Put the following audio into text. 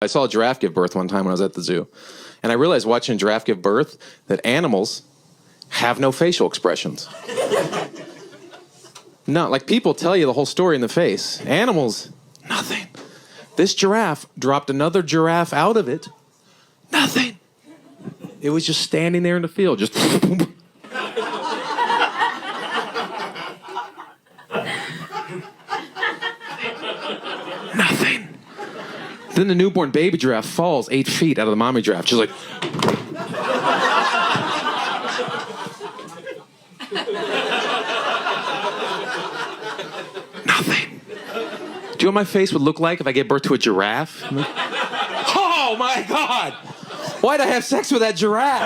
I saw a giraffe give birth one time when I was at the zoo. And I realized watching a giraffe give birth that animals have no facial expressions. No, like people tell you the whole story in the face. Animals, nothing. This giraffe dropped another giraffe out of it. Nothing. It was just standing there in the field, just... Nothing. Then the newborn baby giraffe falls 8 feet out of the mommy giraffe. She's like... Nothing. Do you know what my face would look like if I gave birth to a giraffe? Oh my God! Why'd I have sex with that giraffe?